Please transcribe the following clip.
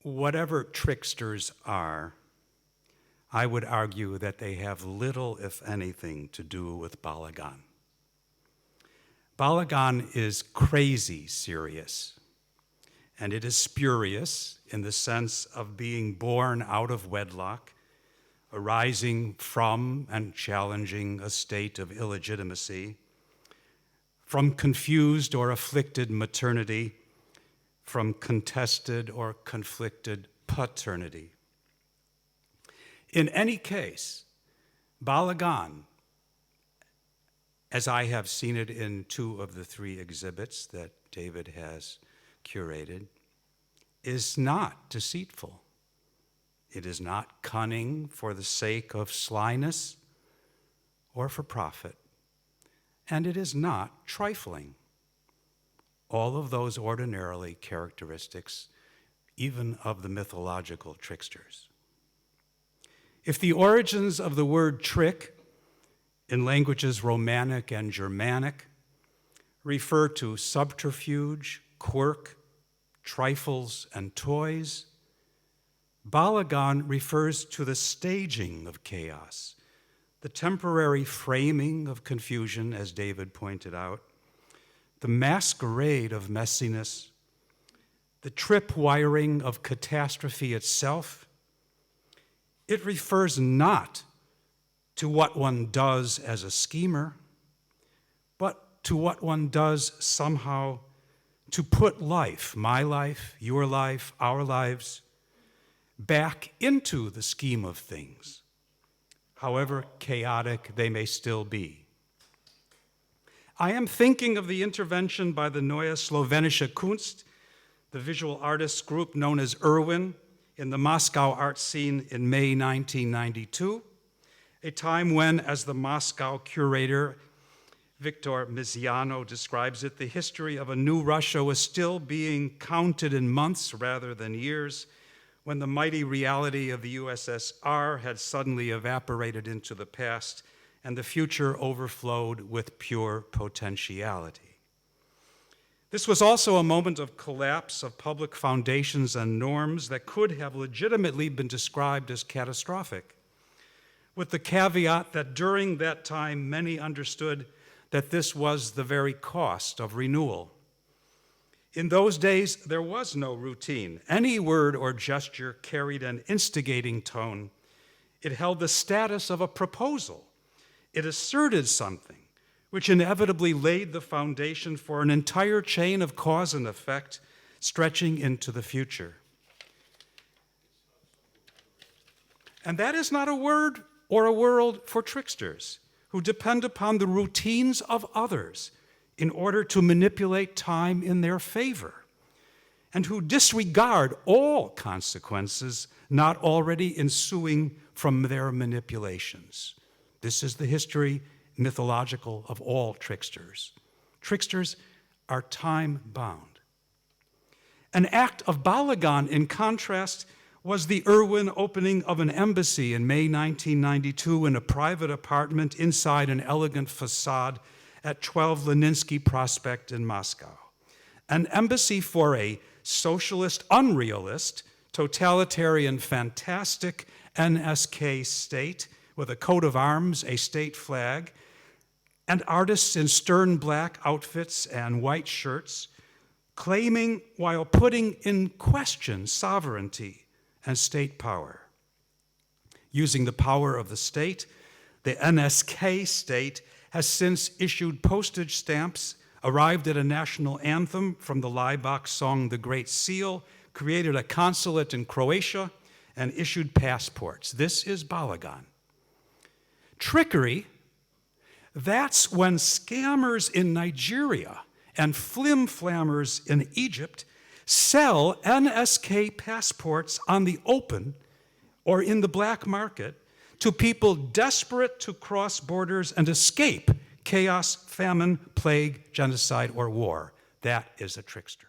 Whatever tricksters are, I would argue that they have little, if anything, to do with Balagan. Balagan is crazy serious, and it is spurious in the sense of being born out of wedlock, arising from and challenging a state of illegitimacy, from confused or afflicted maternity, from contested or conflicted paternity. In any case, Balagan, as I have seen it in 2 of the 3 exhibits that David has curated, is not deceitful. It is not cunning for the sake of slyness or for profit. And it is not trifling. All of those ordinarily characteristics, even of the mythological tricksters. If the origins of the word trick in languages Romanic and Germanic refer to subterfuge, quirk, trifles, and toys, Balagan refers to the staging of chaos, the temporary framing of confusion, as David pointed out, the masquerade of messiness, the tripwiring of catastrophe itself. It refers not to what one does as a schemer, but to what one does somehow to put life, my life, your life, our lives, back into the scheme of things, however chaotic they may still be. I am thinking of the intervention by the Neue Slowenische Kunst, the visual artists group known as Irwin, in the Moscow art scene in May 1992, a time when, as the Moscow curator Victor Miziano describes it, the history of a new Russia was still being counted in months rather than years, when the mighty reality of the USSR had suddenly evaporated into the past and the future overflowed with pure potentiality. This was also a moment of collapse of public foundations and norms that could have legitimately been described as catastrophic, with the caveat that during that time many understood that this was the very cost of renewal. In those days, there was no routine. Any word or gesture carried an instigating tone. It held the status of a proposal. It asserted something, which inevitably laid the foundation for an entire chain of cause and effect stretching into the future. And that is not a word or a world for tricksters who depend upon the routines of others in order to manipulate time in their favor, and who disregard all consequences not already ensuing from their manipulations. This is the history, mythological, of all tricksters. Tricksters are time-bound. An act of Balagan, in contrast, was the Irwin opening of an embassy in May 1992 in a private apartment inside an elegant facade at 12 Leninsky Prospect in Moscow. An embassy for a socialist, unrealist, totalitarian, fantastic NSK state with a coat of arms, a state flag, and artists in stern black outfits and white shirts, claiming while putting in question sovereignty and state power. Using the power of the state, the NSK state has since issued postage stamps, arrived at a national anthem from the Laibach song The Great Seal, created a consulate in Croatia, and issued passports. This is Balagan. Trickery, that's when scammers in Nigeria and flim-flammers in Egypt sell NSK passports on the open or in the black market to people desperate to cross borders and escape chaos, famine, plague, genocide, or war. That is a trickster.